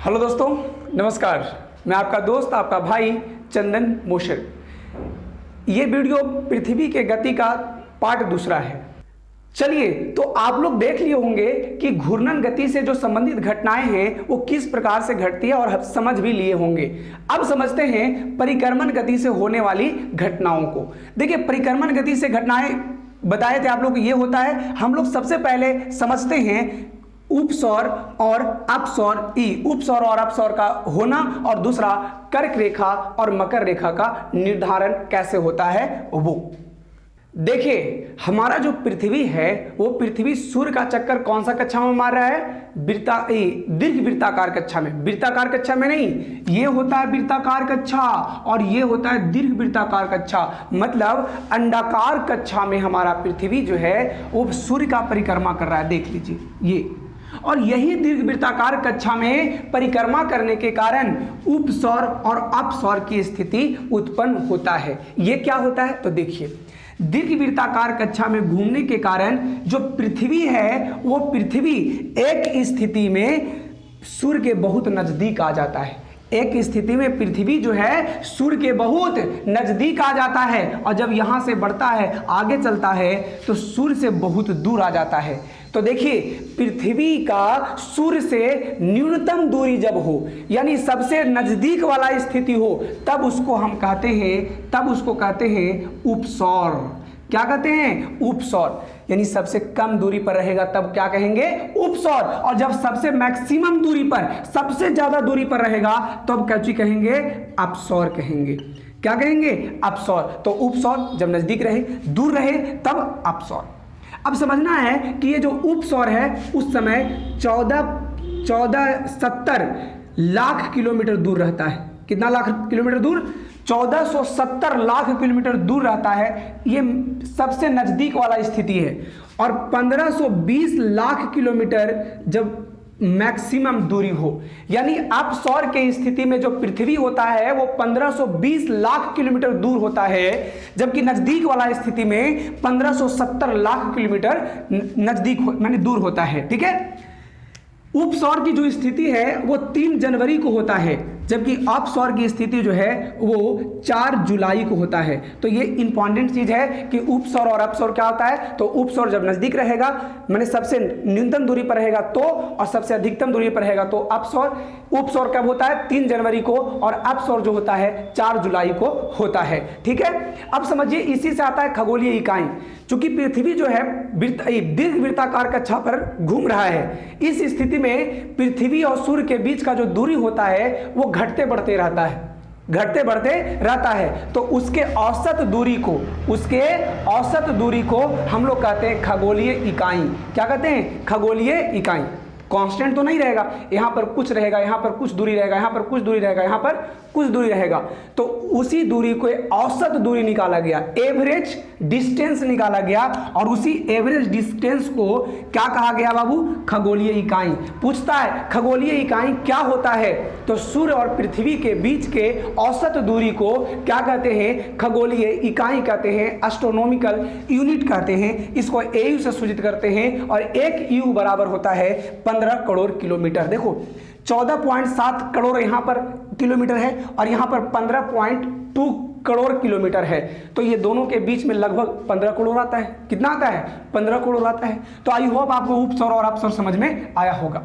Hello दोस्तों, नमस्कार। मैं आपका दोस्त, आपका भाई चंदन मोशर। ये वीडियो पृथ्वी के गति का पार्ट दूसरा है। चलिए, तो आप लोग देख लिए होंगे कि घूर्णन गति से जो संबंधित घटनाएं हैं वो किस प्रकार से घटती है और समझ भी लिए होंगे। अब समझते हैं परिक्रमण गति से होने वाली घटनाओं को। देखिए, परिक्रमण गति से घटनाएं बताए थे आप लोग, ये होता है, हम लोग सबसे पहले समझते हैं उपसौर और अपसौर। उपसौर और अपसौर का होना और दूसरा कर्क रेखा और मकर रेखा का निर्धारण कैसे होता है वो। देखिए, हमारा जो पृथ्वी है वो पृथ्वी सूर्य का चक्कर कौन सा कक्षा में मार रहा है? दीर्घ वृत्ताकार कक्षा में। वृत्ताकार कक्षा में नहीं, ये होता है वृत्ताकार कक्षा और ये होता है दीर्घ वृत्ताकार कक्षा। मतलब अंडाकार कक्षा में हमारा पृथ्वी जो है वो सूर्य का परिक्रमा कर रहा है। देख लीजिए ये, और यही दीर्घ वृत्ताकार कक्षा में परिक्रमा करने के कारण उपसौर और अपसौर की स्थिति उत्पन्न होता है। ये क्या होता है तो देखिए, दीर्घ वृत्ताकार कक्षा में घूमने के कारण जो पृथ्वी है वो पृथ्वी एक स्थिति में सूर्य के बहुत नजदीक आ जाता है। एक स्थिति में पृथ्वी जो है सूर्य के बहुत नजदीक आ जाता है, और जब यहां से बढ़ता है, आगे चलता है, तो सूर्य से बहुत दूर आ जाता है। तो देखिए, पृथ्वी का सूर्य से न्यूनतम दूरी जब हो, यानी सबसे नजदीक वाला स्थिति हो, तब उसको हम कहते हैं उपसौर। क्या कहते हैं? उपसौर। यानी सबसे कम दूरी पर रहेगा तब क्या कहेंगे? उपसौर। और जब सबसे मैक्सिमम दूरी पर, सबसे ज्यादा दूरी पर रहेगा तब क्या चीज कहेंगे? अपसौर कहेंगे। क्या कहेंगे? अपसौर। तो उपसौर जब नजदीक रहे, दूर रहे, तब अपसौर। अब समझना है कि ये जो उपसौर है उस समय 1470 लाख किलोमीटर दूर रहता है। कितना लाख किलोमीटर दूर? 1470 लाख किलोमीटर दूर रहता है। ये सबसे नजदीक वाला स्थिति है। और 1520 लाख किलोमीटर जब मैक्सिमम दूरी हो, यानी अपसौर के स्थिति में जो पृथ्वी होता है वो 1520 लाख किलोमीटर दूर होता है, जबकि नजदीक वाला स्थिति में 1570 लाख किलोमीटर नजदीक माने दूर होता है। ठीक है। उपसौर की जो स्थिति है वो 3 जनवरी को होता है, जबकि अपसौर की स्थिति जो है वो 4 जुलाई को होता है। तो ये इंपॉर्टेंट चीज है कि उपसौर और अपसौर क्या होता है। तो उपसौर जब नजदीक रहेगा, माने सबसे न्यूनतम दूरी पर रहेगा तो, और सबसे अधिकतम दूरी पर रहेगा तो अपसौर। उपसौर कब होता है? 3 जनवरी को, और अपसौर जो होता है 4 जुलाई को होता है। ठीक है। अब समझिए, इसी से आता है खगोलीय इकाई। चूंकि पृथ्वी जो है दीर्घ वृत्ताकार कक्षा पर घूम रहा है, इस स्थिति में पृथ्वी और सूर्य के बीच का जो दूरी होता है वो घटते बढ़ते रहता है। तो उसके औसत दूरी को हम लोग कहते हैं खगोलीय इकाई। क्या कहते हैं? खगोलीय इकाई। कांस्टेंट तो नहीं रहेगा, यहां पर कुछ रहेगा, यहां पर कुछ दूरी रहेगा, यहां पर कुछ दूरी रहेगा, यहां पर कुछ दूरी रहेगा। तो उसी दूरी को औसत दूरी निकाला गया, एवरेज डिस्टेंस निकाला गया, और उसी एवरेज डिस्टेंस को क्या कहा गया बाबू? खगोलीय इकाई। पूछता है खगोलीय इकाई क्या होता है, तो सूर्य और पृथ्वी के बीच के औसत दूरी को क्या कहते हैं? खगोलीय इकाई कहते हैं, एस्ट्रोनॉमिकल यूनिट कहते हैं। इसको AU से सूचित करते हैं, और 1 U बराबर होता है 15 करोड़ किलोमीटर। देखो, 14.7 करोड़ यहां पर किलोमीटर है और यहां पर 15.2 करोड़ किलोमीटर है। तो ये दोनों के बीच में लगभग 15 करोड़ आता है। कितना आता है? 15 करोड़ आता है। तो आई होप आपको उपसौर और अपसौर समझ में आया होगा।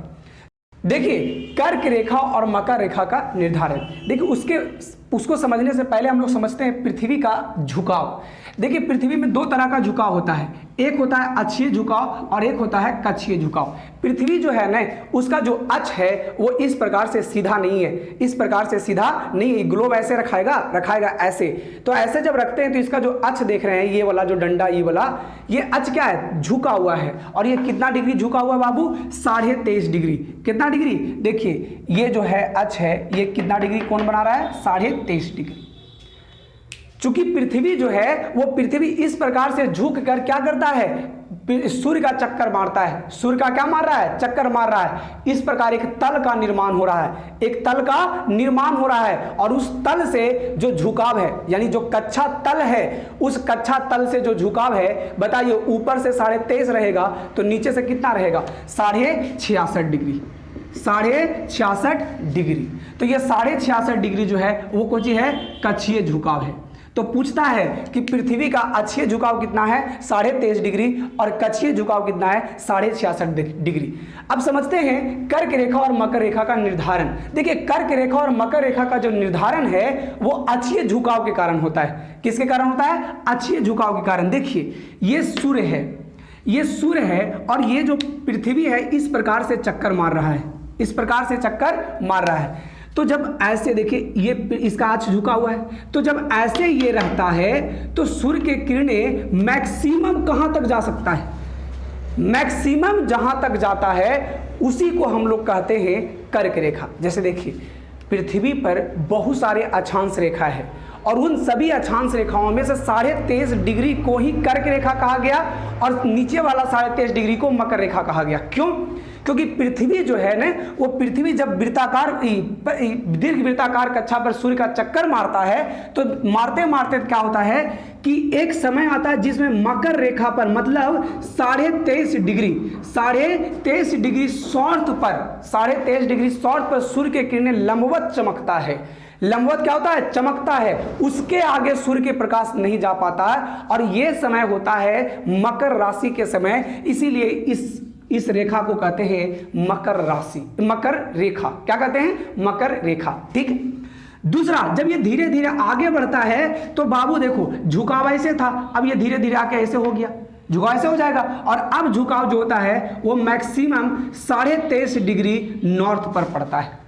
देखिए, कर्क रेखा और मकर रेखा का निर्धारण। देखिए, उसको समझने से पहले हम लोग समझते हैं पृथ्वी का झुकाव। देखिए, पृथ्वी में 2 तरह का झुकाव होता है, एक होता है अक्षीय झुकाव और एक होता है कक्षीय झुकाव। पृथ्वी जो है ना, उसका जो अक्ष है वो इस प्रकार से सीधा नहीं है, इस प्रकार से सीधा नहीं है। ग्लोब ऐसे रखाएगा ऐसे। तो ऐसे जब रखते हैं तो इसका जो अक्ष देख रहे हैं, ये वाला जो डंडा, ये वाला, ये अक्ष क्या है? झुका हुआ है। और ये कितना डिग्री झुका हुआ है बाबू? 23.5 डिग्री। कितना डिग्री? देखिए, ये जो है अक्ष है, ये कितना डिग्री कोण बना रहा है? 23.5 डिग्री। चूंकि पृथ्वी जो है वो पृथ्वी इस प्रकार से झुक कर क्या करता है? सूर्य का चक्कर मारता है। सूर्य का क्या मार रहा है? चक्कर मार रहा है। इस प्रकार एक तल का निर्माण हो रहा है, और उस तल से जो झुकाव है, यानी जो कक्षा तल है, उस कक्षा तल से जो झुकाव है, बताइए ऊपर से 23.5 रहेगा तो नीचे से कितना रहेगा? 66.5 डिग्री। 66.5 डिग्री। तो ये 66.5 डिग्री जो है वो कौन सी है? कक्षीय झुकाव है। तो पूछता है कि पृथ्वी का अक्षीय झुकाव कितना है? 23.5 डिग्री, और कक्षीय झुकाव कितना है? 66.5 डिग्री। अब समझते हैं कर्क रेखा और मकर रेखा का निर्धारण। देखिए, कर्क रेखा और मकर रेखा का जो निर्धारण है वो अक्षीय झुकाव के कारण होता है। किसके कारण होता है? अक्षीय झुकाव के कारण। देखिए, ये सूर्य है, ये सूर्य है, और ये जो पृथ्वी है इस प्रकार से चक्कर मार रहा है, इस प्रकार से चक्कर मार रहा है। तो जब ऐसे देखिए, ये इसका अक्ष झुका हुआ है, तो जब ऐसे ये रहता है तो सूर्य के किरणें मैक्सिमम कहां तक जा सकता है? मैक्सिमम जहां तक जाता है उसी को हम लोग कहते हैं कर्क रेखा। जैसे देखिए, पृथ्वी पर बहुत सारे अक्षांश रेखा है, और उन सभी अक्षांश रेखाओं में से 23.5 डिग्री को ही कर्क रेखा कहा गया, और नीचे वाला 23.5 डिग्री को मकर रेखा कहा गया। क्यों? क्योंकि पृथ्वी जो है ना, वो पृथ्वी जब वृत्ताकार दीर्घ वृत्ताकार कक्षा पर सूर्य का चक्कर मारता है, तो मारते मारते क्या होता है कि एक समय आता है जिसमें मकर रेखा पर, मतलब 23.5 डिग्री, 23.5 डिग्री सौर्थ पर, 23.5 डिग्री सौर्थ पर सूर्य के किरणें लंबवत चमकता है। लंबवत क्या होता है? चमकता है। उसके आगे सूर्य के प्रकाश नहीं जा पाता है, और यह समय होता है मकर राशि के समय। इसीलिए इस रेखा को कहते हैं मकर राशि, मकर रेखा। क्या कहते हैं? मकर रेखा। ठीक है। दूसरा, जब ये धीरे धीरे आगे बढ़ता है तो बाबू देखो, झुकाव ऐसे था, अब ये धीरे धीरे आके ऐसे हो गया, झुकाव ऐसे हो जाएगा, और अब झुकाव जो होता है वो मैक्सिमम 23.5 डिग्री नॉर्थ पर पड़ता है।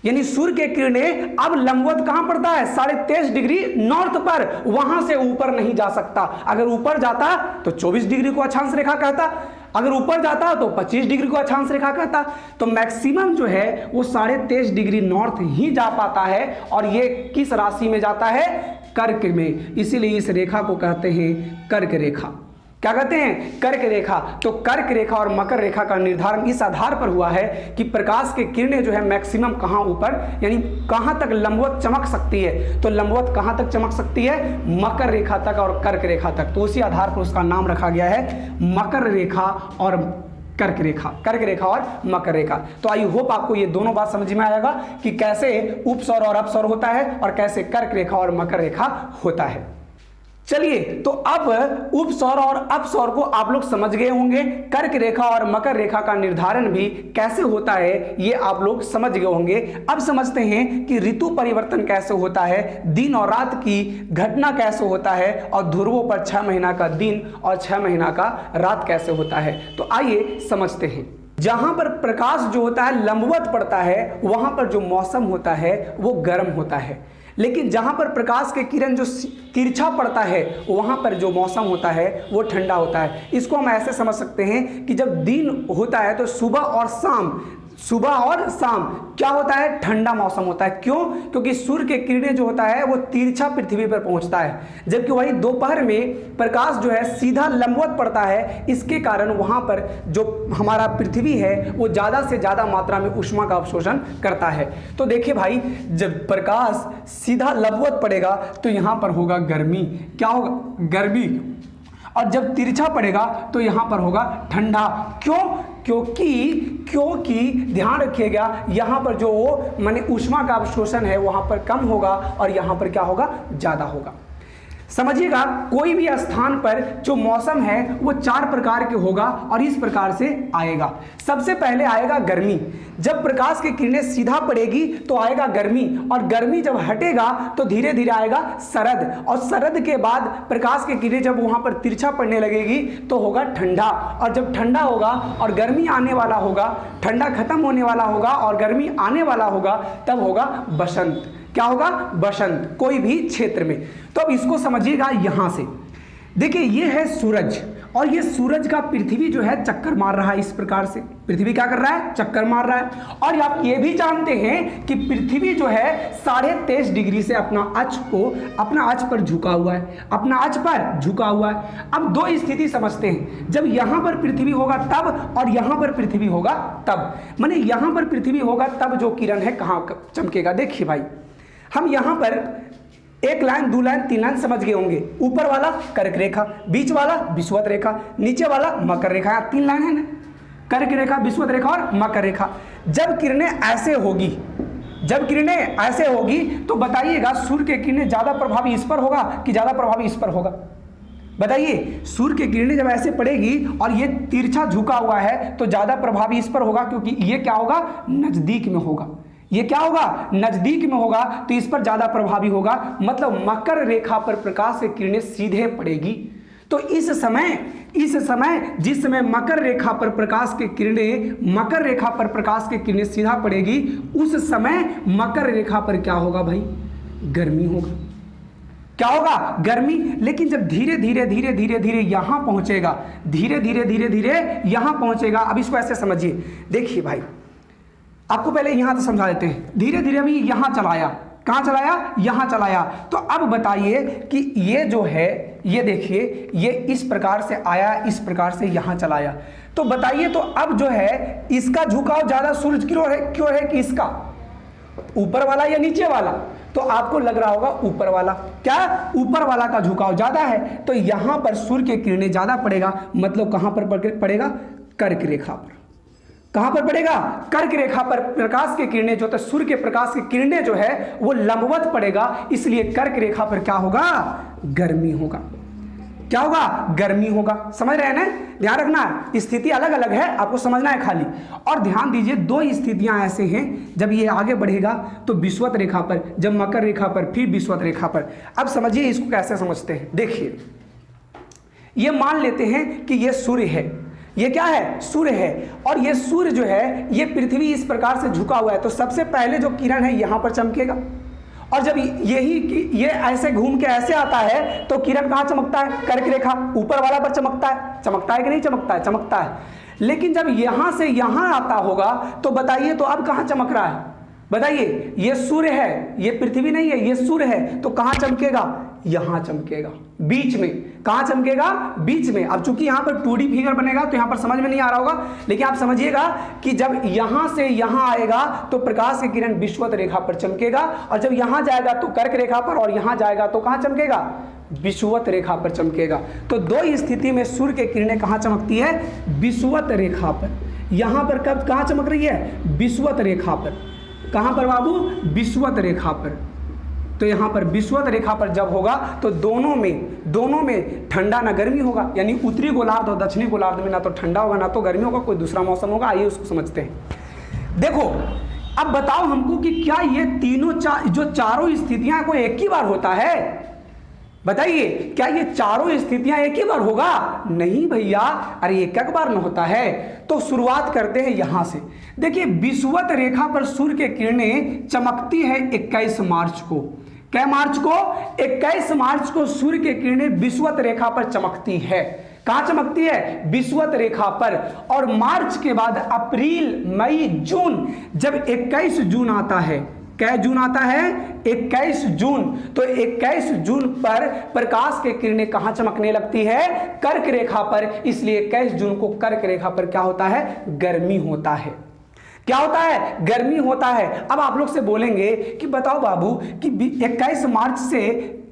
यानी सूर्य के किरणें अब लंबवत कहां पड़ता है? 23.5 डिग्री नॉर्थ पर, वहां से ऊपर नहीं जा सकता। अगर ऊपर जाता तो 24 डिग्री को अक्षांश रेखा कहता, अगर ऊपर जाता तो 25 डिग्री को अक्षांश रेखा कहता। तो मैक्सिमम जो है वो 23.5 डिग्री नॉर्थ ही जा पाता है, और ये किस राशि में जाता है? कर्क में। इसीलिए इस रेखा को कहते हैं कर्क रेखा। क्या कहते हैं? कर्क रेखा। तो कर्क रेखा और मकर रेखा का निर्धारण इस आधार पर हुआ है कि प्रकाश की किरणें जो है मैक्सिमम कहां ऊपर, यानी कहां तक लंबवत चमक सकती है। तो लंबवत कहां तक चमक सकती है? मकर रेखा तक और कर्क रेखा तक। तो उसी आधार पर उसका नाम रखा गया है मकर रेखा और कर्क रेखा, कर्क रेखा और मकर रेखा। तो आई होप आपको ये दोनों बात समझ में आएगा कि कैसे उपसौर और अपसौर होता है, और कैसे कर्क रेखा और मकर रेखा होता है। चलिए, तो अब उपसौर और अपसौर को आप लोग समझ गए होंगे। कर्क रेखा और मकर रेखा का निर्धारण भी कैसे होता है ये आप लोग समझ गए होंगे। अब समझते हैं कि ऋतु परिवर्तन कैसे होता है, दिन और रात की घटना कैसे होता है, और ध्रुवों पर 6 महीना का दिन और 6 महीना का रात कैसे होता है। तो आइए समझते हैं। जहां पर प्रकाश जो होता है लंबवत पड़ता है, वहां पर जो मौसम होता है वो गर्म होता है, लेकिन जहां पर प्रकाश के किरण जो तिरछा पड़ता है वहां पर जो मौसम होता है वो ठंडा होता है। इसको हम ऐसे समझ सकते हैं कि जब दिन होता है तो सुबह और शाम क्या होता है? ठंडा मौसम होता है। क्यों? क्योंकि सूर्य के किरणें जो होता है वो तिरछा पृथ्वी पर पहुंचता है, जबकि वही दोपहर में प्रकाश जो है सीधा लंबवत पड़ता है। इसके कारण वहां पर जो हमारा पृथ्वी है वो ज़्यादा से ज़्यादा मात्रा में ऊष्मा का अवशोषण करता है। तो देखिए भाई, जब प्रकाश सीधा लंबवत पड़ेगा तो यहाँ पर होगा गर्मी। क्या होगा? गर्मी। और जब तिरछा पड़ेगा तो यहाँ पर होगा ठंडा। क्यों? क्योंकि ध्यान रखिएगा, यहाँ पर जो माने ऊष्मा का अवशोषण है वहाँ पर कम होगा, और यहाँ पर क्या होगा? ज़्यादा होगा। समझिएगा, कोई भी स्थान पर जो मौसम है वो 4 प्रकार के होगा, और इस प्रकार से आएगा। सबसे पहले आएगा गर्मी। जब प्रकाश की किरणें सीधा पड़ेगी तो आएगा गर्मी, और गर्मी जब हटेगा तो धीरे धीरे आएगा शरद, और शरद के बाद प्रकाश की किरणें जब वहां पर तिरछा पड़ने लगेगी तो होगा ठंडा, और जब ठंडा होगा और गर्मी आने वाला होगा, ठंडा खत्म होने वाला होगा और गर्मी आने वाला होगा, तब होगा बसंत। क्या होगा? बसंत, कोई भी क्षेत्र में। तो अब इसको समझिएगा। यहां से देखिए, ये है सूरज, और ये सूरज का पृथ्वी जो है चक्कर मार रहा है। इस प्रकार से पृथ्वी क्या कर रहा है? चक्कर मार रहा है। और आप ये भी जानते हैं कि पृथ्वी जो है 23.5 डिग्री से अपना अक्ष पर झुका हुआ है, अपना अक्ष पर झुका हुआ है। अब 2 स्थिति समझते हैं, जब यहां पर पृथ्वी होगा तब, और यहां पर पृथ्वी होगा तब। माने यहां पर पृथ्वी होगा तब जो किरण है कहां चमकेगा? देखिए भाई, हम यहां पर 1 लाइन, 2 लाइन, 3 लाइन समझ गए होंगे। ऊपर वाला कर्क रेखा, बीच वाला विषुवत रेखा, नीचे वाला मकर रेखा। 3 लाइन है ना? कर्क रेखा, विषुवत रेखा और मकर रेखा। जब किरणें ऐसे होगी, जब किरणें ऐसे होगी तो बताइएगा सूर्य की किरणें ज्यादा प्रभावी इस पर होगा कि ज्यादा प्रभावी इस पर होगा? बताइए, सूर्य की किरणें जब ऐसे पड़ेगी और ये तिरछा झुका हुआ है तो ज्यादा प्रभावी इस पर होगा, क्योंकि ये क्या होगा, नजदीक में होगा। ये क्या होगा, नजदीक में होगा, तो इस पर ज्यादा प्रभावी होगा। मतलब मकर रेखा पर प्रकाश की किरणें सीधे पड़ेगी। तो इस समय जिस समय मकर रेखा पर प्रकाश की किरणें, मकर रेखा पर प्रकाश की किरणें सीधा पड़ेगी, उस समय मकर रेखा पर क्या होगा भाई, गर्मी होगा। क्या होगा, गर्मी। लेकिन जब धीरे धीरे धीरे धीरे धीरे यहां पहुंचेगा, धीरे धीरे धीरे धीरे यहां पहुंचेगा। अब इसको ऐसे समझिए, देखिए भाई, आपको पहले यहां तो समझा देते हैं। धीरे धीरे अभी यहां चलाया, कहां चलाया, यहां चलाया। तो अब बताइए कि ये जो है, ये देखिए, ये इस प्रकार से आया, इस प्रकार से यहां चलाया। तो बताइए, तो अब जो है इसका झुकाव ज्यादा सूरज की ओर है, क्यों है कि इसका ऊपर वाला या नीचे वाला? तो आपको लग रहा होगा ऊपर वाला। क्या, ऊपर वाला का झुकाव ज्यादा है, तो यहां पर सूर्य की किरणें ज्यादा पड़ेगा। मतलब कहां पर पड़ेगा, कर्क रेखा पर। कहां पर पड़ेगा, कर्क रेखा पर प्रकाश की किरणें जो, तो सूर्य के प्रकाश की किरणें जो है वो लंबवत पड़ेगा, इसलिए कर्क रेखा पर क्या होगा, गर्मी होगा। क्या होगा, गर्मी होगा। समझ रहे हैं ना? ध्यान रखना, स्थिति अलग अलग है, आपको समझना है खाली। और ध्यान दीजिए, दो स्थितियां ऐसे हैं, जब ये आगे बढ़ेगा तो विषुवत रेखा पर, जब मकर रेखा पर, फिर विषुवत रेखा पर। अब समझिए इसको कैसे समझते हैं। देखिए, ये मान लेते हैं कि ये सूर्य है, ये क्या है, सूर्य है, और ये सूर्य जो है, ये पृथ्वी इस प्रकार से झुका हुआ है। तो सबसे पहले जो किरण है यहां पर चमकेगा, और जब ये ऐसे घूम के ऐसे आता है तो किरण कहां चमकता है, कर्क रेखा, ऊपर वाला पर चमकता है कि नहीं चमकता है, चमकता है। लेकिन जब यहां से यहां आता होगा तो बताइए, तो अब कहां चमक रहा है, बताइए? ये सूर्य है, ये पृथ्वी नहीं है, ये सूर्य है, तो कहां चमकेगा, यहां चमकेगा, बीच में। कहां चमकेगा, बीच में। अब चूंकि यहां पर 2D फिगर बनेगा तो यहां पर समझ में नहीं आ रहा होगा, लेकिन आप समझिएगा कि जब यहां से यहां आएगा तो प्रकाश की किरण विषुवत रेखा पर चमकेगा, और जब यहां जाएगा तो कर्क रेखा पर, और यहां जाएगा तो कहां चमकेगा, विषुवत रेखा पर चमकेगा। तो दो स्थिति में सूर्य की किरणें कहां चमकती है, विषुवत रेखा पर। यहां पर कब कहां चमक रही है, विषुवत रेखा पर। कहां पर बाबू, विषुवत रेखा पर। तो यहां पर विषुवत रेखा पर जब होगा तो दोनों में ठंडा ना गर्मी होगा, यानी उत्तरी गोलार्ध और दक्षिणी गोलार्ध में ना तो ठंडा होगा ना तो गर्मी होगा, कोई दूसरा मौसम होगा। आइए उसको समझते हैं। देखो, अब बताओ हमको कि क्या ये तीनों जो चारों स्थितियां कोई एक ही बार होता है? बताइए, क्या ये चारों स्थितियां एक ही बार होगा? नहीं भैया, अरे एक बार न होता है। तो शुरुआत करते हैं यहां से। देखिए, विषुवत रेखा पर सूर्य की किरणें चमकती है 21 मार्च को। क्या मार्च को, 21 मार्च को सूर्य की किरणें विषुवत रेखा पर चमकती है। कहां चमकती है, विषुवत रेखा पर। और मार्च के बाद अप्रैल, मई, जून, जब 21 जून आता है, क्या जून आता है, 21 जून, तो 21 जून पर प्रकाश की किरणें कहां चमकने लगती है, कर्क रेखा पर। इसलिए 21 जून को कर्क रेखा पर क्या होता है, गर्मी होता है। क्या होता है, गर्मी होता है। अब आप लोग से बोलेंगे कि बताओ बाबू कि 21 मार्च से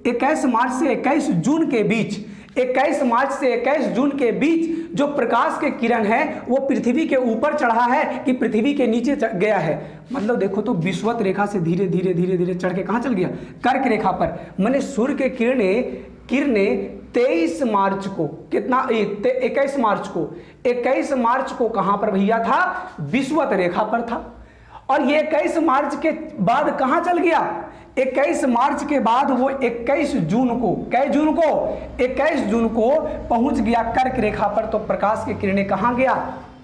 21 जून के बीच, 21 मार्च से 21 जून के बीच जो प्रकाश के किरण है वो पृथ्वी के ऊपर चढ़ा है कि पृथ्वी के नीचे गया है। मतलब देखो तो विषुवत रेखा से धीरे धीरे धीरे धीरे चढ़ के कहां चल गया, कर्क रेखा पर। माने सूर्य के किरणें 23 मार्च को, कितना, 21 मार्च को, 21 मार्च को कहां पर भैया था, विषुवत रेखा पर था। और ये 21 मार्च के बाद कहां चल गया, 21 मार्च के बाद वो 21 जून को, कै जून को, 21 जून को पहुंच गया कर्क रेखा पर। तो प्रकाश की किरणें कहां गया,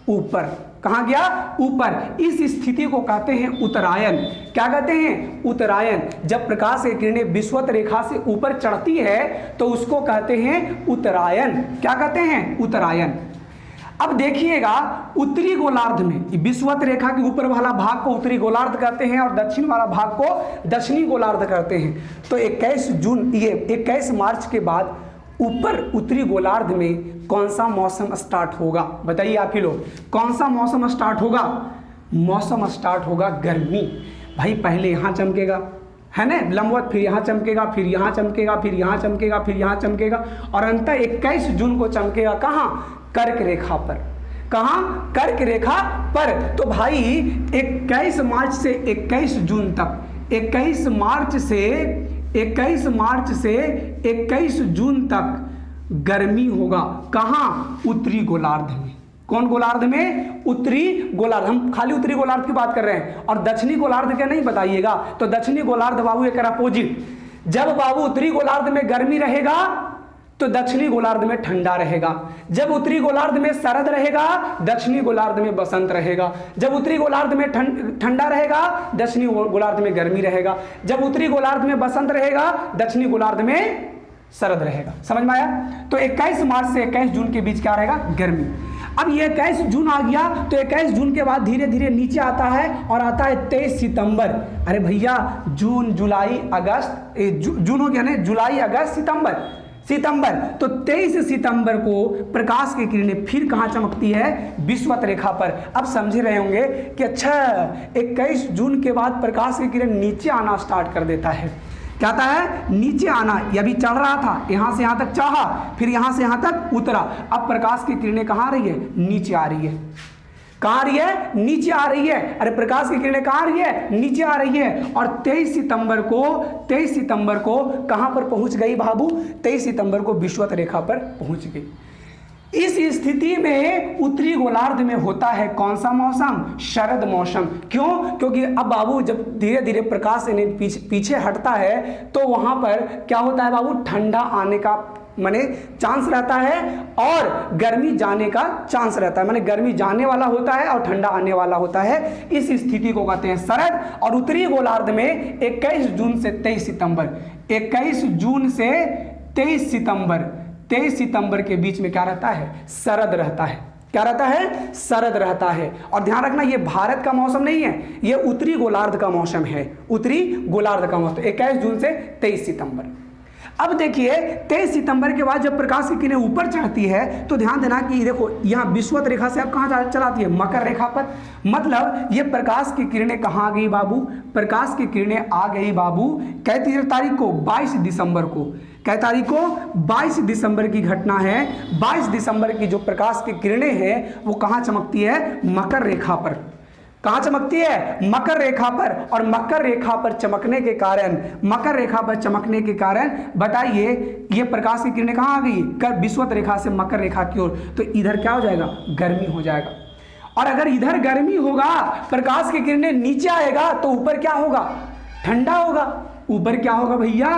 ऊपर। कहां गया, ऊपर। इस स्थिति को कहते हैं उत्तरायण। क्या कहते हैं, उत्तरायण। जब प्रकाश की किरणें विषुवत रेखा से ऊपर चढ़ती है तो उसको कहते हैं उत्तरायण। क्या कहते हैं, उत्तरायण। अब देखिएगा, उत्तरी गोलार्ध में विषुवत रेखा के ऊपर वाला भाग को उत्तरी गोलार्ध कहते हैं और दक्षिण वाला भाग को दक्षिणी गोलार्ध कहते हैं। तो 21 मार्च के बाद ऊपर उत्तरी गोलार्ध में कौन सा मौसम स्टार्ट होगा, बताइए आप ही लोग, कौन सा मौसम स्टार्ट होगा, मौसम स्टार्ट होगा गर्मी। भाई पहले यहां चमकेगा, है ना, लंबवत, फिर यहां चमकेगा, फिर यहां चमकेगा, फिर यहां चमकेगा, फिर यहां चमकेगा, और अंततः 21 जून को चमकेगा कहां, कर्क रेखा पर। कहाँ? कर्क रेखा पर। तो भाई 21 मार्च से 21 जून तक, 21 मार्च से 21 जून तक गर्मी होगा। कहाँ? उत्तरी गोलार्ध में। कौन गोलार्ध में? उत्तरी गोलार्ध। हम खाली उत्तरी गोलार्ध की बात कर रहे हैं, और दक्षिणी गोलार्ध क्या नहीं बताइएगा। तो दक्षिणी गोलार्ध बाबू एक अपोजिट। जब बाबू उत्तरी गोलार्ध में गर्मी रहेगा तो दक्षिणी गोलार्ध में ठंडा रहेगा। जब उत्तरी गोलार्ध में शरद रहेगा, दक्षिणी गोलार्ध में बसंत रहेगा। जब उत्तरी गोलार्ध में ठंडा रहेगा, दक्षिणी गोलार्ध में गर्मी रहेगा। जब उत्तरी गोलार्ध में बसंत रहेगा, दक्षिणी गोलार्ध में शरद रहेगा। समझ में आया? तो 21 मार्च से 21 जून के बीच क्या रहेगा? गर्मी। अब ये 21 जून आ गया, तो 21 जून के बाद धीरे धीरे नीचे आता है और आता है 23 सितंबर। अरे भैया, जून, जुलाई, अगस्त, जून हो गया ना, जुलाई, अगस्त, सितंबर। तो 23 सितंबर को प्रकाश की किरणें फिर कहाँ चमकती है? विषुवत रेखा पर। अब समझ रहे होंगे कि अच्छा 21 जून के बाद प्रकाश की किरण नीचे आना स्टार्ट कर देता है। क्या आता है? नीचे आना। ये अभी चढ़ रहा था, यहां से यहां तक चढ़ा, फिर यहां से यहां तक उतरा। अब प्रकाश की किरणें कहां आ रही है? नीचे आ रही है। कहां आ रही है? नीचे आ रही है। अरे प्रकाश की किरणें कहां आ रही है? नीचे आ रही है। और 23 सितंबर को कहां पर पहुंच गई बाबू? 23 सितंबर को विषुवत रेखा पर पहुंच गई। इस स्थिति में उत्तरी गोलार्ध में होता है कौन सा मौसम? शरद मौसम। क्यों? क्योंकि अब बाबू जब धीरे धीरे प्रकाश पीछे हटता है तो वहां पर क्या होता है बाबू? ठंडा आने का माने चांस रहता है और गर्मी जाने का चांस रहता है। माने गर्मी जाने वाला होता है और ठंडा आने वाला होता है। इस स्थिति को कहते हैं शरद। और उत्तरी गोलार्ध में 21 जून से 23 सितंबर, 21 जून से 23 सितंबर के बीच में क्या रहता है? शरद रहता है। क्या रहता है? शरद रहता है। और ध्यान रखना, ये भारत का मौसम नहीं है, ये उत्तरी गोलार्ध का मौसम है। उत्तरी गोलार्ध का मौसम 21 जून से 23 सितंबर। अब देखिए 23 सितंबर के बाद जब प्रकाश की किरणें ऊपर चढ़ती है तो ध्यान देना कि देखो यहाँ विषुवत रेखा से अब कहाँ चलाती है? मकर रेखा पर। मतलब ये प्रकाश की किरणें कहाँ आ गई बाबू? प्रकाश की किरणें आ गई बाबू कै तारीख को? 22 दिसंबर को। कै तारीख को? 22 दिसंबर की घटना है। 22 दिसंबर की जो प्रकाश की किरणें हैं वो कहाँ चमकती है? मकर रेखा पर। कहाँ चमकती है? मकर रेखा पर। और मकर रेखा पर चमकने के कारण बताइए ये प्रकाश की किरणें कहाँ आ गई? विषुवत रेखा से मकर रेखा की ओर। तो इधर क्या हो जाएगा? गर्मी हो जाएगा। और अगर इधर गर्मी होगा, प्रकाश की किरणें नीचे आएगा तो ऊपर क्या होगा? ठंडा होगा। ऊपर क्या होगा भैया?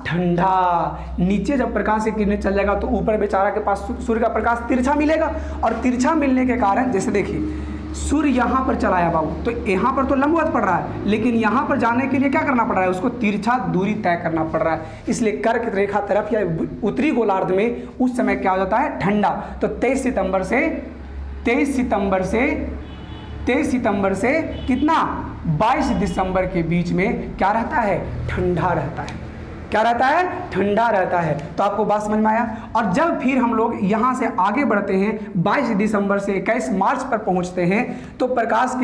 ठंडा। नीचे जब प्रकाश की किरणें चल जाएगा तो ऊपर बेचारा के पास सूर्य का प्रकाश तिरछा मिलेगा। और तिरछा मिलने के कारण जैसे देखिए सूर्य यहाँ पर चलाया बाबू, तो यहाँ पर तो लंबवत पड़ रहा है, लेकिन यहाँ पर जाने के लिए क्या करना पड़ रहा है? उसको तिरछा दूरी तय करना पड़ रहा है। इसलिए कर्क रेखा तरफ या उत्तरी गोलार्ध में उस समय क्या हो जाता है? ठंडा। तो 23 सितंबर से कितना? 22 दिसंबर के बीच में क्या रहता है? ठंडा रहता है। क्या रहता है? ठंडा रहता है। तो आपको बात समझ में आया? और जब फिर हम लोग यहाँ से आगे बढ़ते हैं 22 दिसंबर से 21 मार्च पर पहुँचते हैं तो प्रकाश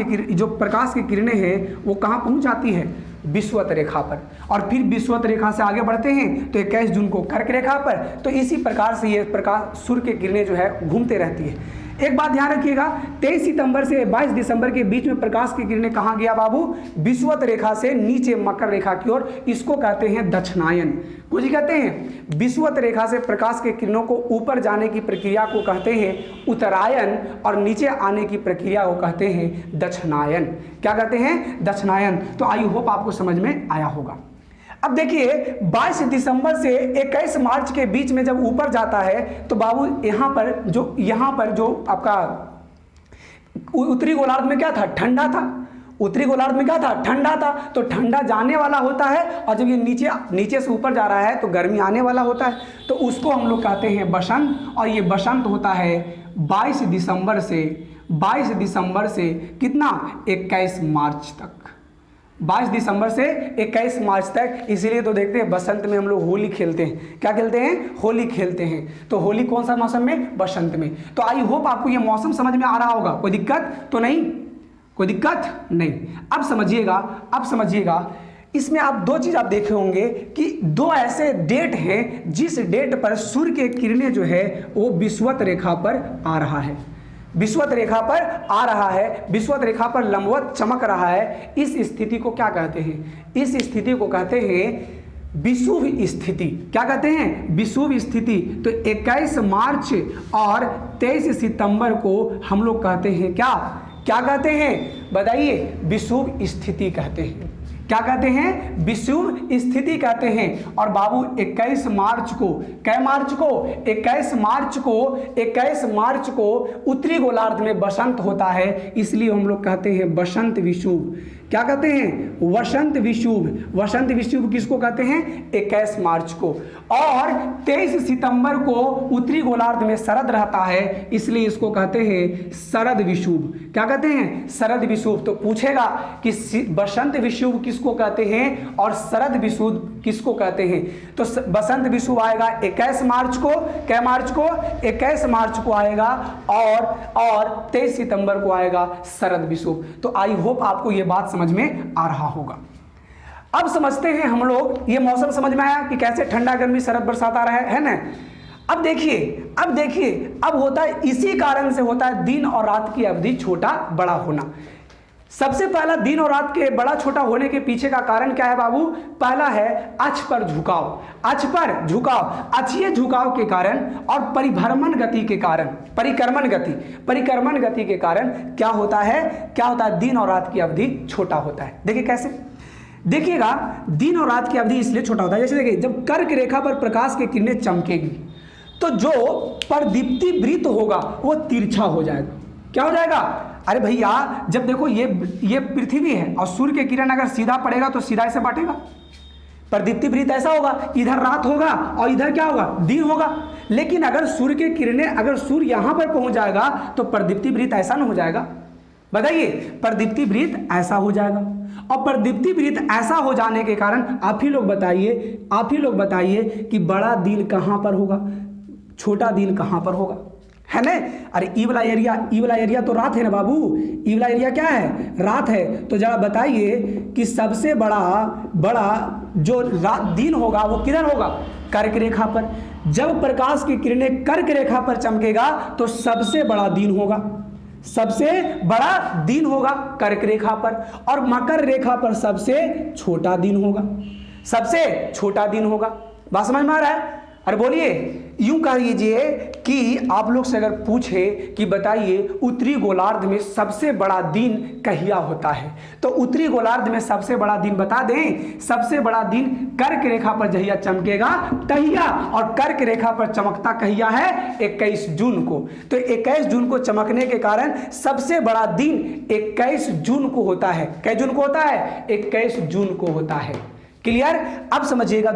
की किरणें हैं वो कहाँ पहुँच जाती है? विषुवत रेखा पर। और फिर विषुवत रेखा से आगे बढ़ते हैं तो 21 जून को कर्क रेखा पर। तो इसी प्रकार से ये प्रकाश सूर्य की किरणें जो है घूमते रहती है। एक बात ध्यान रखिएगा, 23 सितंबर से 22 दिसंबर के बीच में प्रकाश की किरणें कहाँ गया बाबू? विषुवत रेखा से नीचे मकर रेखा की ओर। इसको कहते हैं दक्षिणायन। कुछ कहते हैं विषुवत रेखा से प्रकाश के किरणों को ऊपर जाने की प्रक्रिया को कहते हैं उत्तरायण, और नीचे आने की प्रक्रिया को कहते हैं दक्षिणायन। क्या कहते हैं? दक्षिणायन। तो आई होप आपको समझ में आया होगा। अब देखिए 22 दिसंबर से 21 मार्च के बीच में जब ऊपर जाता है तो बाबू यहाँ पर जो आपका उत्तरी गोलार्ध में क्या था? ठंडा था। उत्तरी गोलार्ध में क्या था? ठंडा था। तो ठंडा जाने वाला होता है और जब ये नीचे से ऊपर जा रहा है तो गर्मी आने वाला होता है। तो उसको हम लोग कहते हैं बसंत। और ये बसंत होता है 22 दिसंबर से कितना? 21 मार्च तक। 22 दिसंबर से 21 मार्च तक। इसीलिए तो देखते हैं बसंत में हम लोग होली खेलते हैं। क्या खेलते हैं? होली खेलते हैं। तो होली कौन सा मौसम में? बसंत में। तो आई होप आपको ये मौसम समझ में आ रहा होगा। कोई दिक्कत तो नहीं? कोई दिक्कत नहीं। अब समझिएगा इसमें आप दो चीज़ आप देखे होंगे कि दो ऐसे डेट हैं जिस डेट पर सूर्य की किरणें जो है वो विषुवत रेखा पर आ रहा है। विषुवत रेखा पर आ रहा है, विषुवत रेखा पर लंबवत चमक रहा है, इस स्थिति को क्या कहते हैं? इस स्थिति को कहते हैं विषुव स्थिति। क्या कहते हैं? विषुव स्थिति। तो 21 मार्च और 23 सितंबर को हम लोग कहते हैं क्या? क्या कहते हैं बताइए? विषुव स्थिति कहते हैं। क्या कहते हैं? विषुव स्थिति कहते हैं। और बाबू 21 मार्च को, कै मार्च को? 21 मार्च को, 21 मार्च को उत्तरी गोलार्ध में बसंत होता है, इसलिए हम लोग कहते हैं बसंत विषुव। क्या कहते हैं? वसंत विषुव। वसंत विषुव किसको कहते हैं? 21 मार्च को। और 23 सितंबर को उत्तरी गोलार्ध में शरद रहता है, इसलिए इसको कहते हैं शरद विषुव। क्या कहते हैं? शरद विषुव। तो पूछेगा कि बसंत विषुव किसको कहते हैं और शरद विषुव किसको कहते हैं? तो बसंत विषुव आएगा 21 मार्च को, कै मार्च को? 21 मार्च को आएगा, और 23 सितंबर को आएगा शरद विषुव। तो आई होप आपको ये बात समझ में आ रहा होगा। अब समझते हैं हम लोग, ये मौसम समझ में आया कि कैसे ठंडा गर्मी शरद बरसात आ रहा है ना? अब देखिए अब होता है, इसी कारण से होता है दिन और रात की अवधि छोटा बड़ा होना। सबसे पहला दिन और रात के बड़ा छोटा होने के पीछे का कारण क्या है बाबू? पहला है अक्ष पर झुकाव। अक्ष पर झुकाव, अक्षीय झुकाव के कारण और परिभ्रमण गति के कारण, परिक्रमण गति के कारण क्या होता है? दिन और रात की अवधि छोटा होता है। देखिए कैसे? देखिएगा, दिन और रात की अवधि इसलिए छोटा होता है, जैसे देखिए जब कर्क रेखा पर प्रकाश की किरणें चमकेगी तो जो परदीप्ति वृत्त होगा वो तिरछा हो जाएगा। क्या हो जाएगा? अरे भैया, जब देखो ये पृथ्वी है और सूर्य की किरण अगर सीधा पड़ेगा तो सीधा ऐसे बांटेगा, परदीप्ति वृत्त ऐसा होगा, इधर रात होगा और इधर क्या होगा? दिन होगा। लेकिन अगर सूर्य की किरणें, अगर सूर्य यहां पर पहुंच जाएगा तो परदीप्ति वृत्त ऐसा ना हो जाएगा? बताइए, परदीप्ति वृत्त ऐसा हो जाएगा। और परदीप्ति वृत्त ऐसा हो जाने के कारण आप ही लोग बताइए कि बड़ा दिन कहां पर होगा, छोटा दिन कहां पर होगा, है ना? अरे ई वाला एरिया तो रात है ना बाबू, ई वाला एरिया क्या है? रात है। तो जरा बताइए कि सबसे बड़ा जो रात दिन होगा वो किधर होगा? कर्क रेखा पर। जब प्रकाश की किरणें कर्क रेखा पर चमकेगा तो सबसे बड़ा दिन होगा, कर्क रेखा पर। और मकर रेखा पर सबसे छोटा दिन होगा, बात समझ में आ रहा है? अरे बोलिए, यूं कह लीजिए कि आप लोग से अगर पूछे कि बताइए उत्तरी गोलार्ध में सबसे बड़ा दिन कहिया होता है, तो उत्तरी गोलार्ध में सबसे बड़ा दिन बता दें, सबसे बड़ा दिन कर्क रेखा पर जहिया चमकेगा तहिया, और कर्क रेखा पर चमकता कहिया है? 21 जून को। तो 21 जून को चमकने के कारण सबसे बड़ा दिन 21 जून को होता है। कै जून को होता है? 21 जून को होता है। क्लियर? अब समझिएगा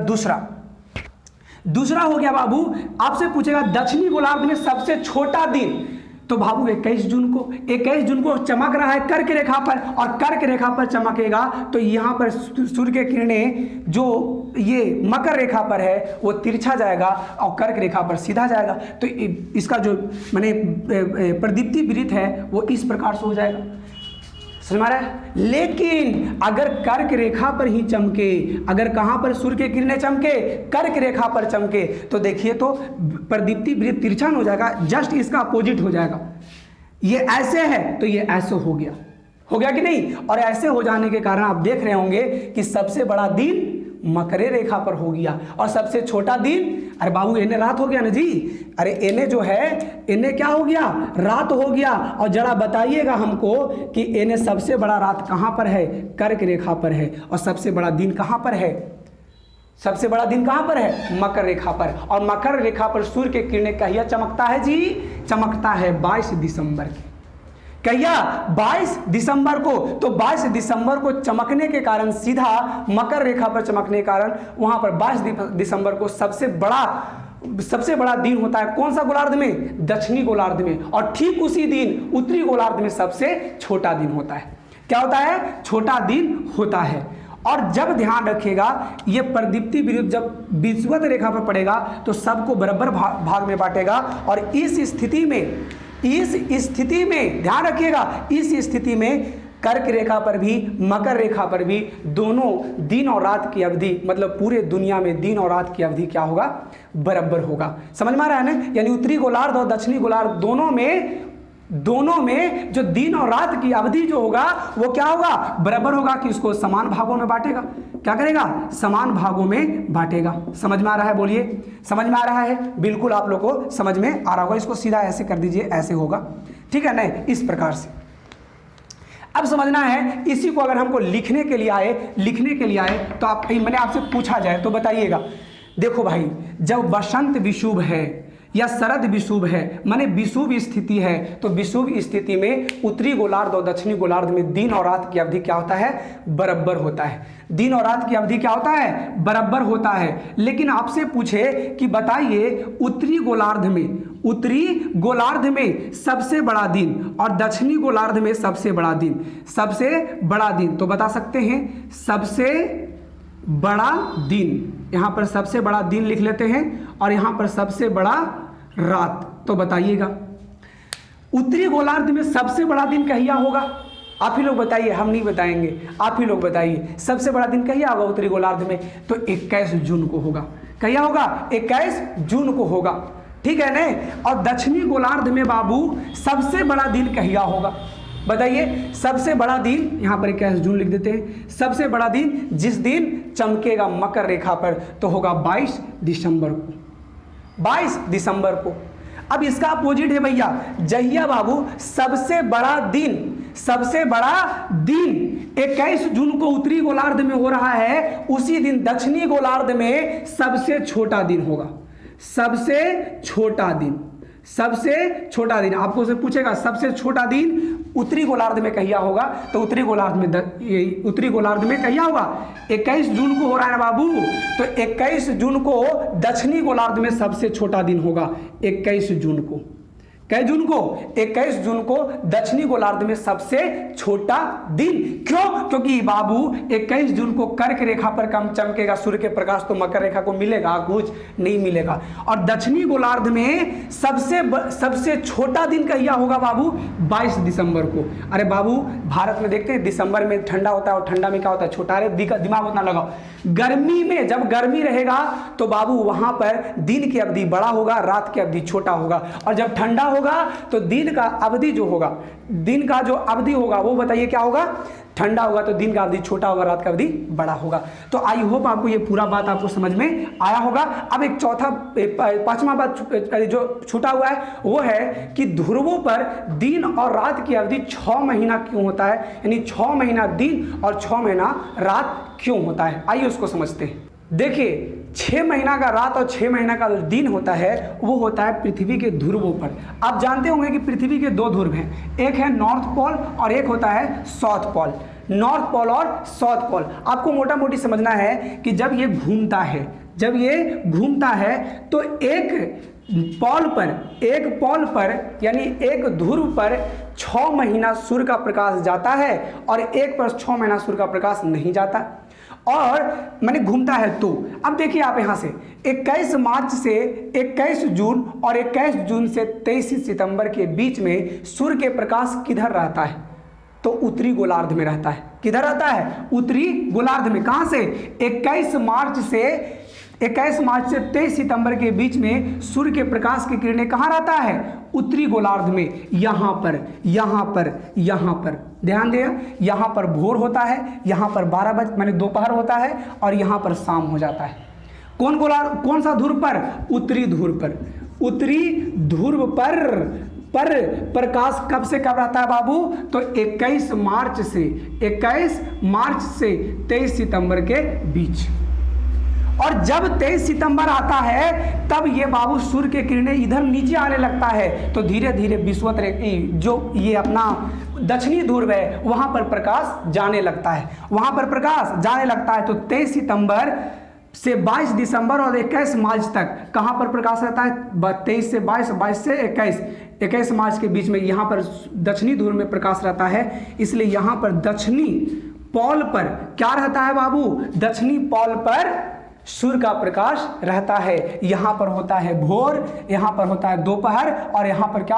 दूसरा हो गया बाबू, आपसे पूछेगा दक्षिणी गोलार्ध में सबसे छोटा दिन, तो बाबू 21 जून को चमक रहा है कर्क रेखा पर, और कर्क रेखा पर चमकेगा तो यहाँ पर सूर्य की किरणें जो ये मकर रेखा पर है वो तिरछा जाएगा और कर्क रेखा पर सीधा जाएगा। तो इसका जो माने प्रदीप्ति वृत्त है वो इस प्रकार से हो जाएगा। समझ में आ रहा है? लेकिन अगर कर्क रेखा पर ही चमके, अगर कहां पर सूर्य की किरणें चमके? कर्क रेखा पर चमके, तो देखिए तो प्रदीप्ति वृत्त तिरछा हो जाएगा, जस्ट इसका अपोजिट हो जाएगा। ये ऐसे है तो ये ऐसे हो गया कि नहीं? और ऐसे हो जाने के कारण आप देख रहे होंगे कि सबसे बड़ा दिन मकरे रेखा पर हो गया और सबसे छोटा दिन, अरे बाबू इन्हें रात हो गया ना जी, अरे इन्हें जो है इन्हें क्या हो गया? रात हो गया। और जरा बताइएगा हमको कि इन्हें सबसे बड़ा रात कहाँ पर है? कर्क रेखा पर है। और सबसे बड़ा दिन कहाँ पर है? सबसे बड़ा दिन कहाँ पर है? मकर रेखा पर। और मकर रेखा पर सूर्य की किरणें कहिया चमकता है जी? चमकता है 22 दिसंबर की। कहिया? 22 दिसंबर को। तो 22 दिसंबर को चमकने के कारण, सीधा मकर रेखा पर चमकने के कारण वहां पर 22 दिसंबर को सबसे बड़ा दिन होता है। कौन सा गोलार्ध में? दक्षिणी गोलार्ध में। और ठीक उसी दिन उत्तरी गोलार्ध में सबसे छोटा दिन होता है। क्या होता है? छोटा दिन होता है। और जब ध्यान रखिएगा, ये प्रदीप्ति वृत्त जब विषुवत रेखा पर पड़ेगा तो सबको बराबर भाग में बांटेगा। और इस स्थिति में ध्यान रखिएगा, इस स्थिति में कर्क रेखा पर भी मकर रेखा पर भी दोनों दिन और रात की अवधि, मतलब पूरे दुनिया में दिन और रात की अवधि क्या होगा? बराबर होगा। समझ में आ रहा है ना? यानी उत्तरी गोलार्ध और दक्षिणी गोलार्ध दोनों में दोनों में जो दिन और रात की अवधि जो होगा वो क्या होगा, बराबर होगा कि उसको समान भागों में बांटेगा। क्या करेगा, समान भागों में बांटेगा। समझ में आ रहा है, बोलिए समझ में आ रहा है? बिल्कुल आप लोग को समझ में आ रहा होगा। इसको सीधा ऐसे कर दीजिए, ऐसे होगा, ठीक है ना, इस प्रकार से। अब समझना है, इसी को अगर हमको लिखने के लिए आए तो आप, मैंने आपसे पूछा जाए तो बताइएगा। देखो भाई, जब बसंत विषुव है या शरद विषुव है, माने विषुव स्थिति है, तो विषुव स्थिति में उत्तरी गोलार्ध और दक्षिणी गोलार्ध में दिन और रात की अवधि क्या होता है, बराबर होता है। दिन और रात की अवधि क्या होता है, बराबर होता है। लेकिन आपसे पूछे कि बताइए उत्तरी गोलार्ध में सबसे बड़ा दिन और दक्षिणी गोलार्ध में सबसे बड़ा दिन, तो बता सकते हैं सबसे बड़ा दिन। यहां पर सबसे बड़ा दिन लिख लेते हैं और यहां पर सबसे बड़ा रात। तो बताइएगा उत्तरी गोलार्ध में सबसे बड़ा दिन कहिया होगा? आप ही लोग बताइए, हम नहीं बताएंगे, आप ही लोग बताइए। सबसे बड़ा दिन कहिया होगा उत्तरी गोलार्ध में? तो 21 जून को होगा। कहिया होगा? 21 जून को होगा, ठीक है ना। और दक्षिणी गोलार्ध में बाबू सबसे बड़ा दिन कहिया होगा? बताइए सबसे बड़ा दिन, यहां पर 21 जून लिख देते हैं। सबसे बड़ा दिन जिस दिन चमकेगा मकर रेखा पर, तो होगा 22 दिसंबर को। 22 दिसंबर को। अब इसका अपोजिट है भैया, जहिया बाबू सबसे बड़ा दिन 21 जून को उत्तरी गोलार्ध में हो रहा है, उसी दिन दक्षिणी गोलार्ध में सबसे छोटा दिन होगा। सबसे छोटा दिन आपको से पूछेगा, सबसे छोटा दिन उत्तरी गोलार्ध में कहिया होगा? तो उत्तरी गोलार्ध में कहिया होगा? 21 जून को हो रहा है बाबू, तो 21 जून को दक्षिणी गोलार्ध में सबसे छोटा दिन होगा। 21 जून को, कै जून को? 21 जून को दक्षिणी गोलार्ध में सबसे छोटा दिन। क्यों? क्योंकि बाबू 21 जून को कर्क रेखा पर कम चमकेगा सूर्य के प्रकाश, तो मकर रेखा को मिलेगा कुछ नहीं मिलेगा। और दक्षिणी गोलार्ध में सबसे छोटा दिन कहिया होगा बाबू? 22 दिसंबर को। अरे बाबू भारत में देखते हैं दिसंबर में ठंडा होता है और ठंडा में क्या होता है, छोटा। अरे दिमाग उतना लगाओ। गर्मी में जब गर्मी रहेगा तो बाबू वहां पर दिन की अवधि बड़ा होगा, रात की अवधि छोटा होगा। और जब ठंडा होगा तो दिन का अवधि जो होगा, दिन का जो अवधि होगा वो बताइए क्या होगा? ठंडा होगा तो दिन का अवधि छोटा होगा, रात का अवधि बड़ा होगा। तो आई होप आपको ये पूरा बात आपको समझ में आया होगा। अब एक पांचवा बात जो छूटा हुआ है वो है कि ध्रुवों पर दिन और रात की अवधि 6 महीना क्यों होता है, यानी 6 महीना दिन और 6 महीना रात क्यों होता है। आइए उसको समझते हैं। देखिए 6 महीना का रात और 6 महीना का दिन होता है, वो होता है पृथ्वी के ध्रुवों पर। आप जानते होंगे कि पृथ्वी के 2 ध्रुव हैं, एक है नॉर्थ पोल और एक होता है साउथ पोल। नॉर्थ पोल और साउथ पोल आपको मोटा मोटी समझना है कि जब ये घूमता है तो एक पोल पर यानी एक ध्रुव पर 6 महीना सूर्य का प्रकाश जाता है और एक पर 6 महीना सूर्य का प्रकाश नहीं जाता, और मैंने घूमता है। तो अब देखिए आप यहां से 21 मार्च से 21 जून और 21 जून से 23 सितंबर के बीच में सूर्य के प्रकाश किधर रहता है? तो उत्तरी गोलार्ध में रहता है। किधर रहता है? उत्तरी गोलार्ध में। कहां से? 21 मार्च से 23 सितंबर के बीच में सूर्य के प्रकाश की किरणें कहां रहता है? उत्तरी गोलार्ध में। यहां पर ध्यान दें, यहां पर भोर होता है, यहां पर 12 बजे माने दोपहर होता है और यहां पर शाम हो जाता है। कौन सा ध्रुव पर? उत्तरी ध्रुव पर। उत्तरी ध्रुव पर प्रकाश कब से कब रहता है बाबू? तो 21 मार्च से 23 सितंबर के बीच। और जब 23 सितंबर आता है तब ये बाबू सूर्य के किरणें इधर नीचे आने लगता है, तो धीरे धीरे विषुवत जो ये अपना दक्षिणी ध्रुव है वहां पर प्रकाश जाने लगता है। तो 23 सितंबर से 22 दिसंबर और 21 मार्च तक कहां पर प्रकाश रहता है? 23 से 22, 22 से 21 मार्च के बीच में यहाँ पर दक्षिणी ध्रुव में प्रकाश रहता है। इसलिए यहाँ पर दक्षिणी पोल पर क्या रहता है बाबू? दक्षिणी पोल पर सूर्य का प्रकाश रहता है। यहां पर होता है भोर, यहां पर होता है दोपहर और यहां पर क्या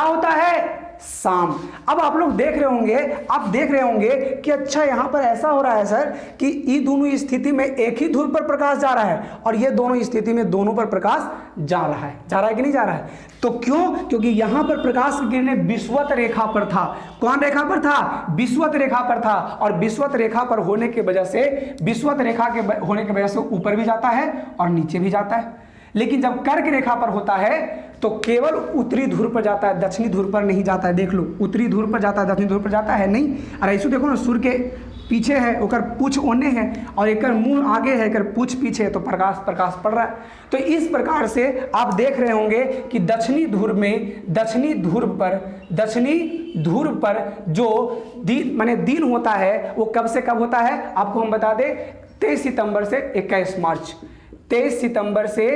होता है? शाम। अब आप लोग देख रहे होंगे, आप देख रहे होंगे कि अच्छा यहां पर ऐसा हो रहा है सर कि ये दोनों स्थिति में एक ही ध्रुव पर प्रकाश जा रहा है और ये दोनों स्थिति में दोनों पर प्रकाश जा रहा है कि नहीं जा रहा है? तो क्यों? क्योंकि यहां पर प्रकाश की किरणें विषुवत रेखा पर था। कौन रेखा पर था? विषुवत रेखा पर था। और विषुवत रेखा पर होने की वजह से, विषुवत रेखा के होने की वजह से ऊपर भी जाता है और नीचे भी जाता है। लेकिन जब कर्क रेखा पर होता है तो केवल उत्तरी ध्रुव पर जाता है, दक्षिणी ध्रुव पर नहीं जाता है। देख लो, उत्तरी ध्रुव पर जाता है, दक्षिणी ध्रुव पर जाता है नहीं। और ऐसे देखो ना, सूर्य के पीछे है, ओकर पूछ ओने है और एक मुंह आगे है, एक पूछ पीछे है, तो प्रकाश पड़ रहा है। तो इस प्रकार से आप देख रहे होंगे कि दक्षिणी ध्रुव में, दक्षिणी ध्रुव पर जो दिन माने दिन होता है वो कब से कब होता है आपको हम बता दें, 23 सितंबर से 21 मार्च। 23 सितंबर से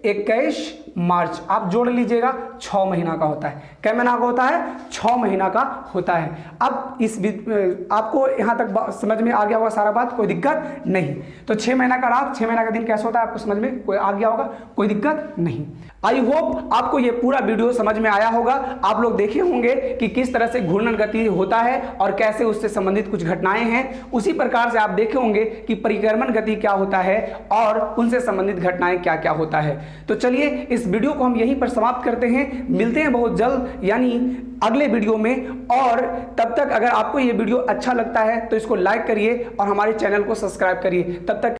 21 मार्च आप जोड़ लीजिएगा, 6 महीना का होता है। कै महीना का होता है? 6 महीना का होता है। अब इस आपको यहाँ तक समझ में आ गया होगा सारा बात, कोई दिक्कत नहीं। तो 6 महीना का रात, 6 महीना का दिन कैसे होता है आपको समझ में कोई आ गया होगा, कोई दिक्कत नहीं। आई होप आपको ये पूरा वीडियो समझ में आया होगा। आप लोग देखे होंगे कि किस तरह से घूर्णन गति होता है और कैसे उससे संबंधित कुछ घटनाएं हैं। उसी प्रकार से आप देखे होंगे कि परिक्रमण गति क्या होता है और उनसे संबंधित घटनाएं क्या क्या होता है। तो चलिए इस वीडियो को हम यहीं पर समाप्त करते हैं। मिलते हैं बहुत जल्द यानी अगले वीडियो में। और तब तक अगर आपको ये वीडियो अच्छा लगता है तो इसको लाइक करिए और हमारे चैनल को सब्सक्राइब करिए। तब तक